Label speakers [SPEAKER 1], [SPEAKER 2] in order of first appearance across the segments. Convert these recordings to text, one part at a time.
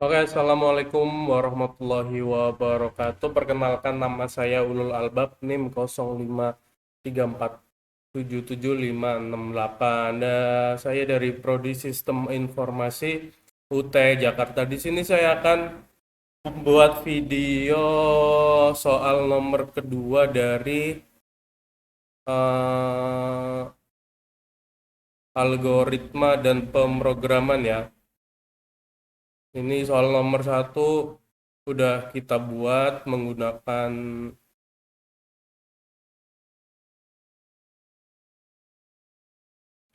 [SPEAKER 1] Oke, Assalamualaikum warahmatullahi wabarakatuh. Perkenalkan, nama saya Ulul Albab, NIM 0534777568. Dan saya dari Prodi Sistem Informasi UT Jakarta. Di sini saya akan membuat video soal nomor kedua dari eh, algoritma dan pemrograman ya. Ini soal nomor satu udah kita buat menggunakan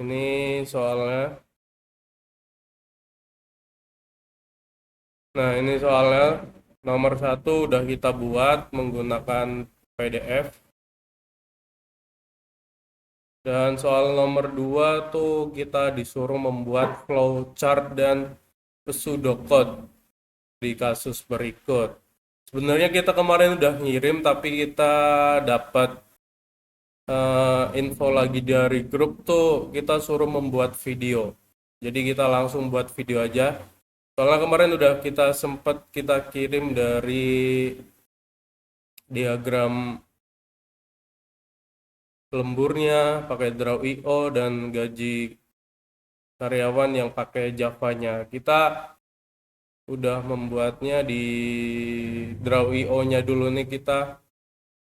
[SPEAKER 1] ini soalnya. Nah, ini soalnya nomor satu udah kita buat menggunakan PDF. Dan soal nomor dua tuh kita disuruh membuat flowchart dan pseudocode di kasus berikut. Sebenarnya kita kemarin udah ngirim, tapi kita dapat info lagi dari grup tuh kita suruh membuat video. Jadi kita langsung buat video aja. Soalnya kemarin udah kita kirim dari diagram lemburnya pakai Draw.io dan gaji karyawan yang pakai Java-nya. Kita udah membuatnya di Draw.io-nya dulu nih kita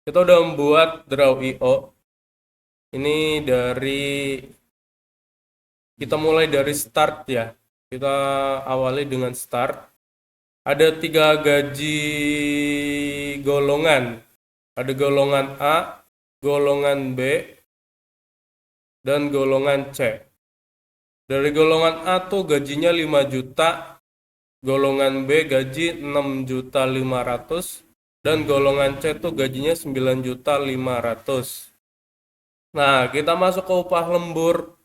[SPEAKER 1] udah membuat Draw.io. Ini kita mulai dari start ya. Kita awali dengan start. Ada 3 gaji golongan. Ada golongan A, golongan B, dan golongan C. Dari golongan A tuh gajinya 5 juta, golongan B gaji 6.500.000, dan golongan C tuh gajinya 9.500.000. Nah, kita masuk ke upah lembur.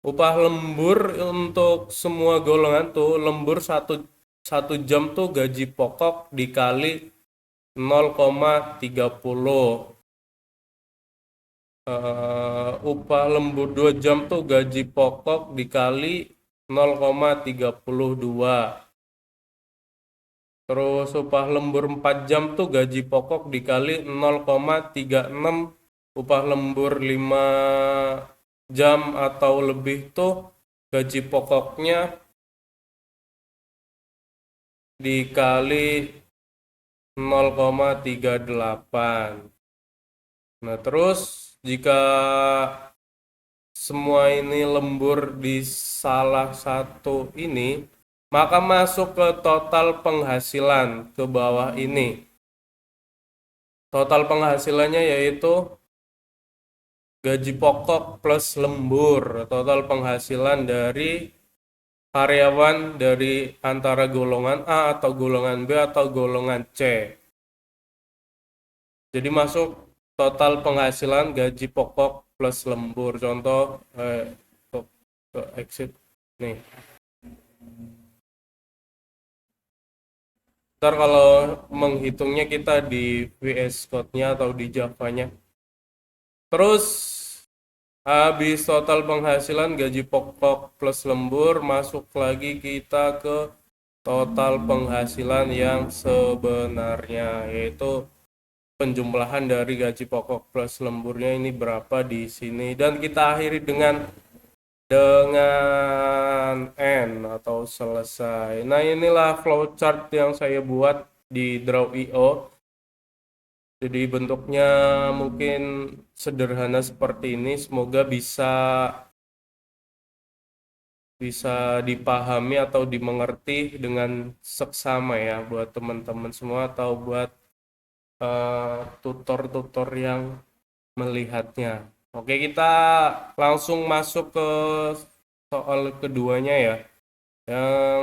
[SPEAKER 1] Upah lembur untuk semua golongan tuh lembur satu jam tuh gaji pokok dikali 0,30. Upah lembur 2 jam tuh gaji pokok dikali 0,32. Terus upah lembur 4 jam tuh gaji pokok dikali 0,36. Upah lembur 5 jam atau lebih tuh gaji pokoknya dikali 0,38. Nah, terus jika semua ini lembur di salah satu ini, maka masuk ke total penghasilan ke bawah ini. Total penghasilannya yaitu gaji pokok plus lembur. Total penghasilan dari karyawan dari antara golongan A atau golongan B atau golongan C. Jadi masuk total penghasilan gaji pokok plus lembur. Contoh ke exit nih. Ntar kalau menghitungnya kita di VS Code-nya atau di Java-nya. Terus habis total penghasilan gaji pokok plus lembur, masuk lagi kita ke total penghasilan yang sebenarnya, yaitu penjumlahan dari gaji pokok plus lemburnya ini berapa di sini, dan kita akhiri dengan N atau selesai. Nah, inilah flowchart yang saya buat di Draw.io. Jadi bentuknya mungkin sederhana seperti ini. Semoga bisa dipahami atau dimengerti dengan seksama ya buat teman-teman semua atau buat tutor-tutor yang melihatnya. Oke, kita langsung masuk ke soal keduanya ya. Yang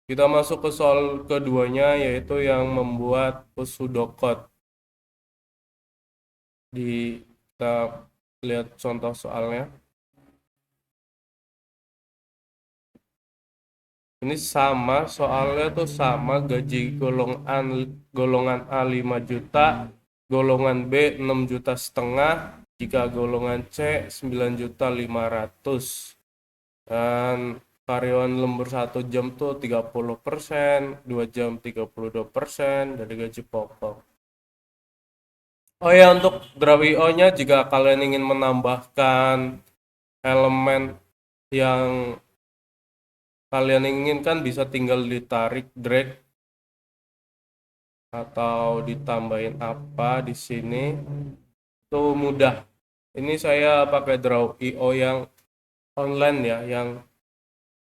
[SPEAKER 1] kita masuk ke soal keduanya yaitu yang membuat pseudocode. Kita lihat contoh soalnya. Ini sama, soalnya tuh sama, gaji golongan A 5 juta, golongan B 6,5 juta, jika golongan C 9.500.000. Dan karyawan lembur 1 jam tuh 30%, 2 jam 32% dari gaji pokok. Oh ya, untuk draw IO-nya jika kalian ingin menambahkan elemen yang kalian inginkan bisa tinggal ditarik drag atau ditambahin apa di sini. Itu mudah. Ini saya pakai draw IO yang online ya, yang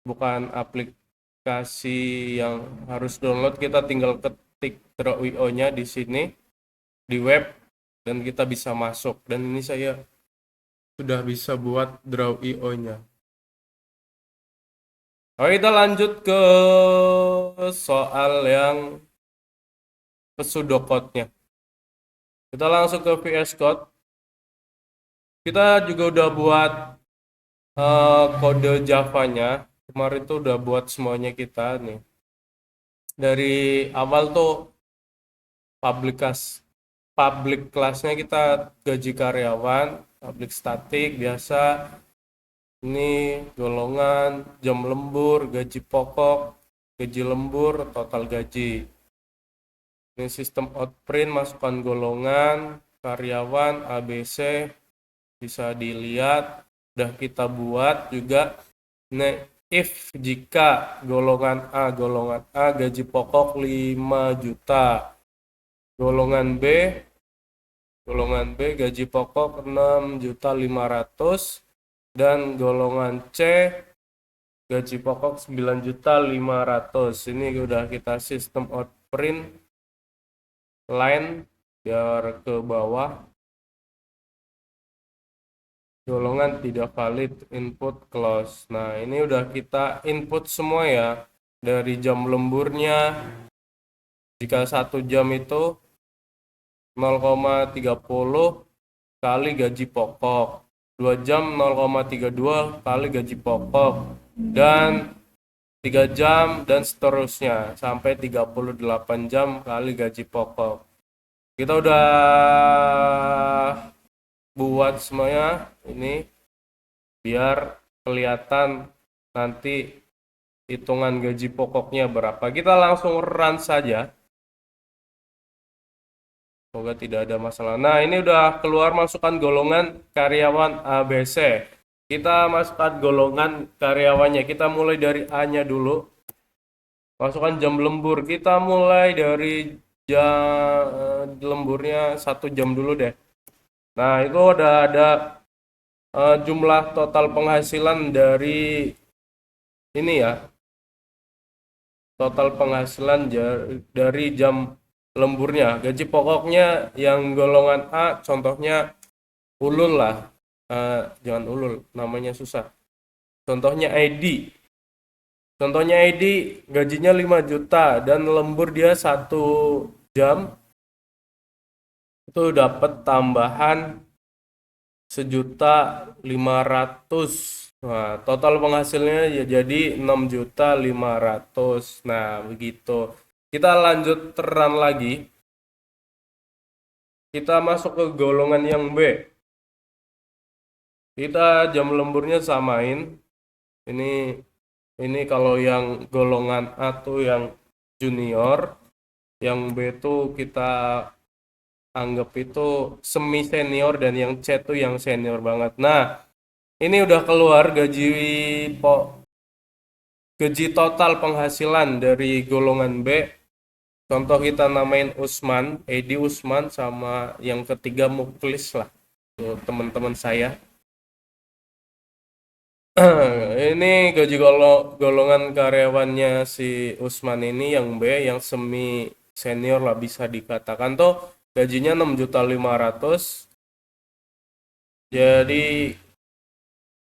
[SPEAKER 1] bukan aplikasi yang harus download. Kita tinggal ketik draw IO-nya di sini di web dan kita bisa masuk. Dan ini saya sudah bisa buat draw IO-nya. Oke, kita lanjut ke soal yang pseudocode-nya. Kita langsung ke VS Code. Kita juga udah buat kode Java-nya. Kemarin tuh udah buat semuanya kita nih. Dari awal tuh public class-nya kita gaji karyawan, public static biasa. Ini golongan, jam lembur, gaji pokok, gaji lembur, total gaji. Ini sistem outprint, masukkan golongan, karyawan, ABC, bisa dilihat, udah kita buat juga. Nah, if jika golongan A gaji pokok 5 juta, golongan B gaji pokok 6.500.000 dan golongan C gaji pokok 9.500.000. Ini udah kita sistem outprint line biar ke bawah. Golongan tidak valid, input close. Nah, ini udah kita input semua ya. Dari jam lemburnya, jika 1 jam itu 0,30 kali gaji pokok. 2 jam 0,32 kali gaji pokok. Dan 3 jam dan seterusnya. Sampai 38 jam kali gaji pokok. Kita udah buat semuanya ini biar kelihatan nanti hitungan gaji pokoknya berapa. Kita langsung run saja. Semoga tidak ada masalah. Nah, ini udah keluar masukkan golongan karyawan ABC. Kita masukkan golongan karyawannya. Kita mulai dari A-nya dulu. Masukkan jam lembur. Kita mulai dari jam lemburnya 1 jam dulu deh. Nah, itu udah ada jumlah total penghasilan dari ini ya. Total penghasilan dari jam lemburnya. Gaji pokoknya yang golongan A, contohnya ulul lah. Jangan ulul, namanya susah. Contohnya ID. Contohnya ID gajinya 5 juta dan lembur dia 1 jam. Itu dapat tambahan 1.500.000. Nah, total penghasilnya ya jadi 6.500.000. Nah, begitu. Kita lanjut run lagi. Kita masuk ke golongan yang B. Kita jam lemburnya samain. Ini kalau yang golongan A tuh yang junior, yang B tuh kita anggap itu semi senior dan yang C tuh yang senior banget. Nah, ini udah keluar gaji total penghasilan dari golongan B. Contoh kita namain Usman, Edi Usman, sama yang ketiga Muklis lah, teman-teman saya. Ini gaji golongan karyawannya si Usman ini yang B, yang semi senior lah bisa dikatakan tuh gajinya 6.500.000. Jadi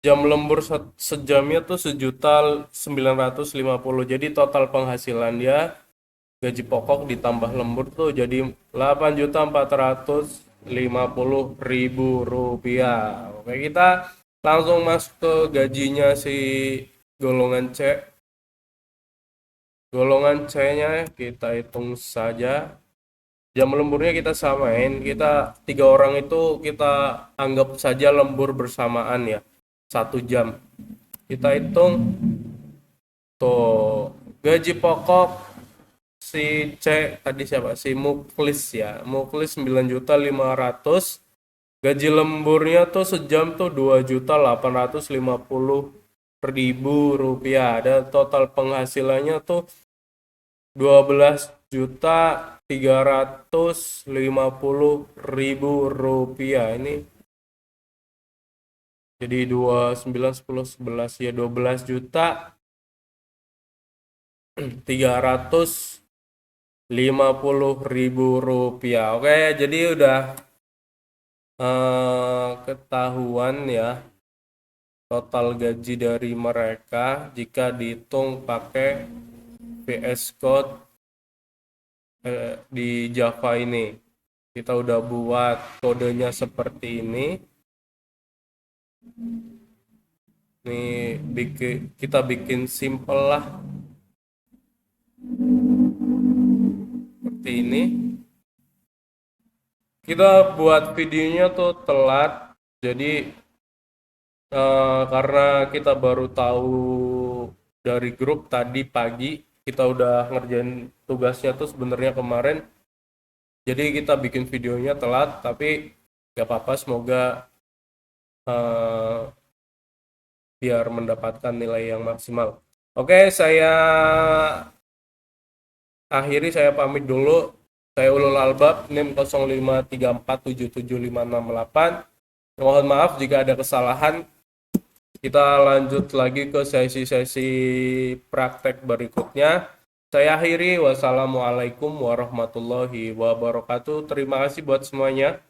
[SPEAKER 1] jam lembur sejamnya tuh 1.950.000. Jadi total penghasilan dia gaji pokok ditambah lembur tuh jadi 8.450.000 rupiah. Oke, kita langsung masuk ke gajinya si golongan C. Golongan C-nya kita hitung saja. Jam lemburnya kita samain. Kita 3 orang itu kita anggap saja lembur bersamaan ya. 1 jam. Kita hitung Tuh, gaji pokok si C tadi siapa? Si Muklis ya. Muklis 9.500.000. Gaji lemburnya tuh sejam tuh 2.850.000 rupiah. Dan total penghasilannya tuh 12.350.000 rupiah. Ini jadi 29 10 11 ya 12.350.000 rupiah. Oke, jadi udah ketahuan ya total gaji dari mereka jika dihitung pakai VS Code di Java ini. Kita udah buat kodenya seperti ini. Nih kita bikin simple lah seperti ini. Kita buat videonya tuh telat, jadi karena kita baru tahu dari grup tadi pagi, kita udah ngerjain tugasnya tuh sebenarnya kemarin. Jadi kita bikin videonya telat, tapi gak apa-apa, semoga biar mendapatkan nilai yang maksimal. Oke, saya akhiri, saya pamit dulu. Saya Ulul Albab, NIM 0534775668. Mohon maaf jika ada kesalahan. Kita lanjut lagi ke sesi-sesi praktek berikutnya. Saya akhiri, wassalamualaikum warahmatullahi wabarakatuh. Terima kasih buat semuanya.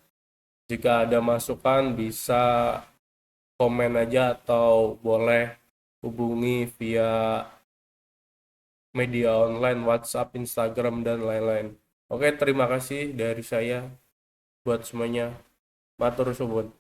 [SPEAKER 1] Jika ada masukan bisa komen aja atau boleh hubungi via media online, WhatsApp, Instagram, dan lain-lain. Oke, terima kasih dari saya buat semuanya. Matur suwun.